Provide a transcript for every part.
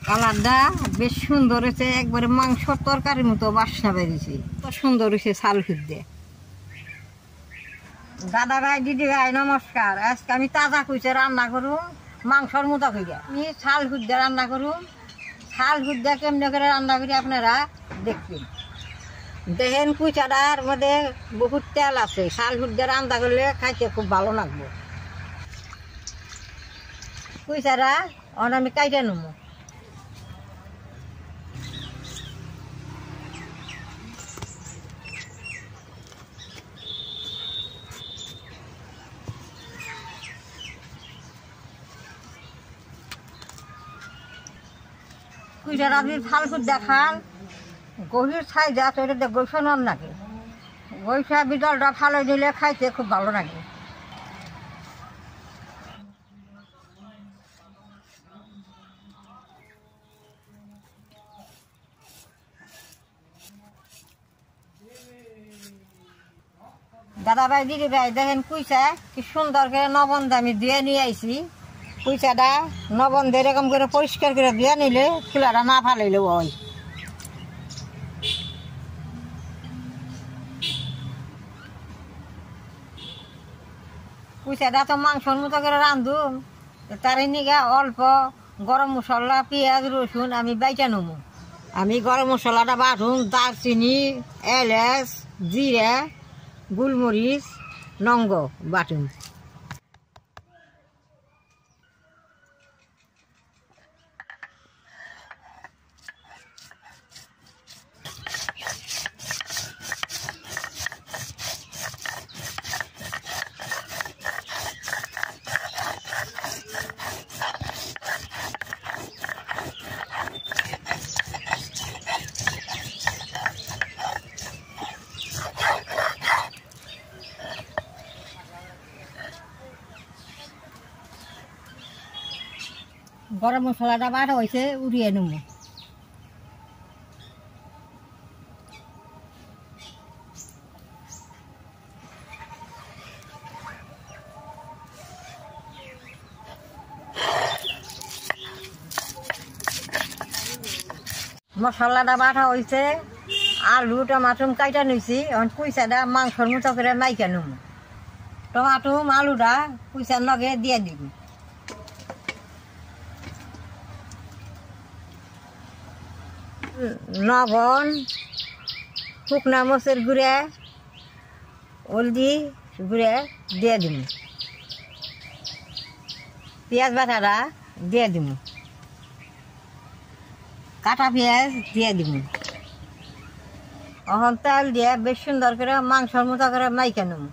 কালারটা বেশ সুন্দর হয়েছে, একবারে মাংসর তরকারির মতো বাসনা বেরিয়েছে। তো সুন্দর হয়েছে চাল খুদ্দে। দাদা ভাই দিদি ভাই নমস্কার। আজকে আমি তাজা কুইচে রান্না করুন মাংসর মতো করে। আমি চাল খুদ্দে রান্না করুন। চাল খুদ্দে কেমনে করে রান্না করি আপনারা দেখবেন। দেখেন কুইচাটার মধ্যে বহুত তেল আছে। চাল খুদ্দে রান্না করলে খাইতে খুব ভালো লাগবে। কুইচাটা আমি কাইটে নেব। কুইটার আপনি ফাল খুদ্দে খান, গভীর ছাই যা তো এটা গোসন নাকি গৈসা বিদলটা ফালে দিলে খাইতে খুব ভালো লাগে। দাদা ভাই দিদি ভাই দেখেন কুইচা কি সুন্দর করে নবন আমি দিয়ে নিয়ে আইছি। কুইচাটা নবন দিয়ে এরকম করে পরিষ্কার করে দিয়ে নিলে চুলাটা না ফালাইলে ওই কুইচাটা তো মাংসর মতো করে রাঁধুন। তার নিগা অল্প গরম মশলা পেঁয়াজ রসুন আমি বাইটা নেবো। আমি গরম মশলাটা বাটুন দারচিনি এলাচ জিরা গোলমরিচ লবঙ্গ বাটুন। গরম মশলাটা বাটা হয়েছে উড়িয়ে নেব। মশলাটা বাটা হয়েছে, আলু টমাটম কাইটা নিয়েছি। কুইচাটা মাংসর মতো করে মাইকা নেব। টমাটম আলুটা কুইচার লগে দিয়ে দিব। লবণ শুকনা মরিচের গুঁড়া হলদি গুঁড়া দিয়ে দিব। পেঁয়াজ বাটাটা দিয়ে দিব। কাটা পেঁয়াজ দিয়ে দিব। এখন তেল দিয়ে বেশ সুন্দর করে মাংসর মতো করে মাইকা নেব।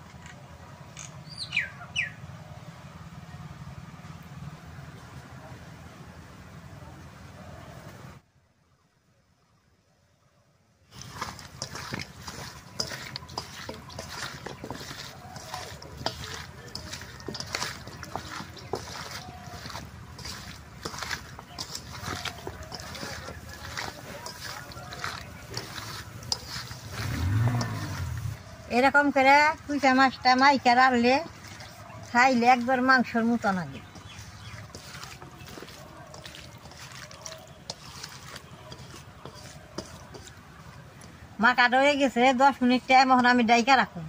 এরকম করে কুইচা মাছটা মাইকা রাখলে খাইলে একবার মাংসর মতো লাগে। মাখাটা হয়ে গেছে 10 মিনিট টাইম। এখন আমি ডাইকা রাখুন।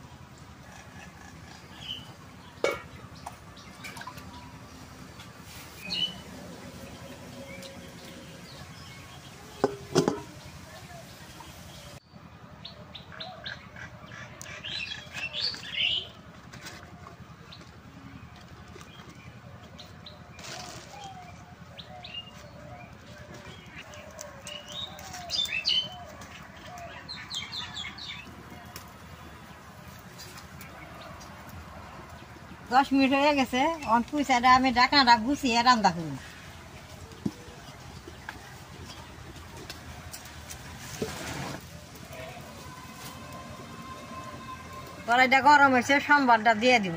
দশ মিনিট হয়ে গেছে। কুইচাটা আমি ঢাকনাটা গুছিয়ে রান্না করব। কড়াইটা গরম হয়েছে, সম্বারটা দিয়ে দিব।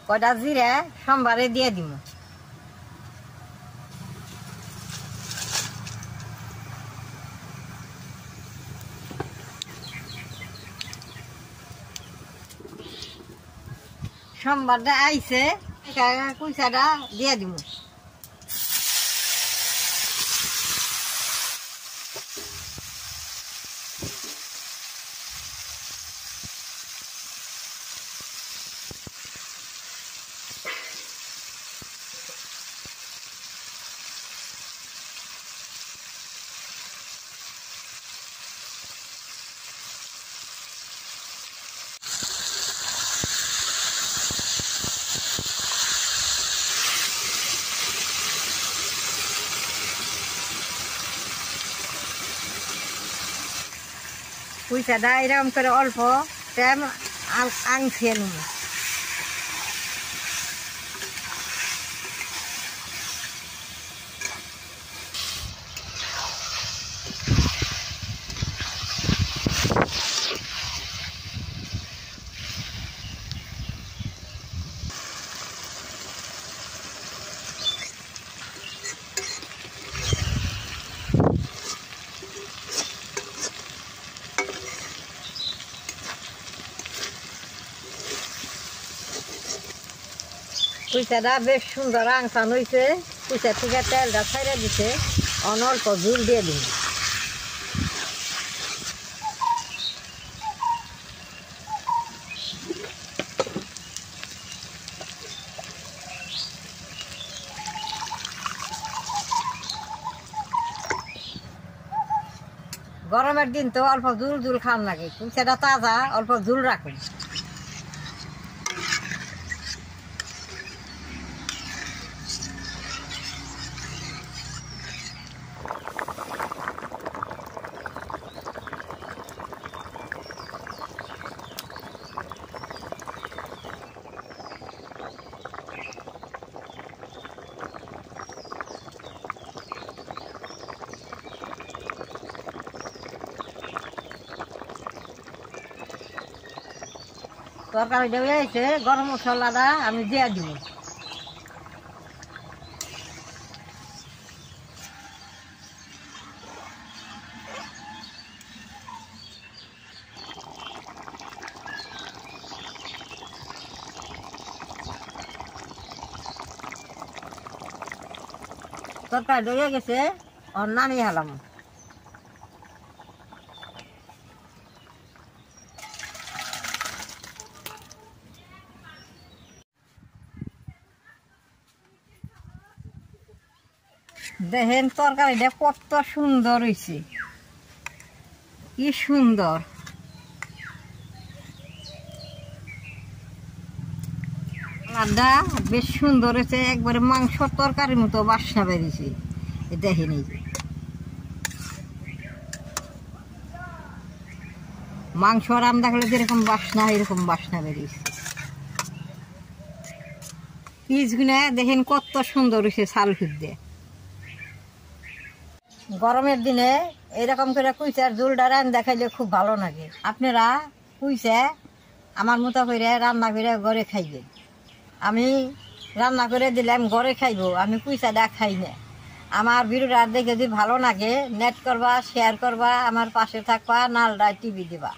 কয়টা জিরা সম্বারে দিয়ে দিব। সম্বারটা আইছে, কুইচাটা দিয়ে দিব। কুইচাটা এরকম করে অল্প টাইম আংছিয়ে নেব। কুইচাটা বেশ সুন্দর আংসান হয়েছে। কুইচা থেকে তেলটা ছাইড়া দিছে, অল্প ঝুল দিয়ে দিন। গরমের দিন তো অল্প ঝুল ঝুল খান লাগে, কুইচাটা তাজা, অল্প ঝুল রাখুন। তরকারিটা হয়েছে, গরম মশলাটা আমি দিয়ে দিব। তরকারিটা হয়ে গেছে, নামিয়ে হেলাম। দেখেন তরকারিটা কত সুন্দর হয়েছে, কি সুন্দর। কালারটা বেশ সুন্দর হয়েছে, একবারে মাংসর তরকারির মতো বাসনা বেরিয়েছে। দেখেন এই যে মাংস রান্না করলে যেরকম বাসনা, এরকম বাসনা বেরিয়েছে। পিসগুলো দেখেন কত সুন্দর হয়েছে, চাল খুদ্দে। গরমের দিনে এরকম করে কুইচার ঝোলটা রান্না খাইলে খুব ভালো লাগে। আপনারা কুইচা আমার মতো করে রান্না করে ঘরে খাইবেন। আমি রান্না করে দিলাম ঘরে খাইব, আমি কুইচাটা খাই না। আমার ভিডিওটা দেখে যদি ভালো লাগে, নেট করবা, শেয়ার করবা, আমার পাশে থাকবা, নালটা টিভি দিবা।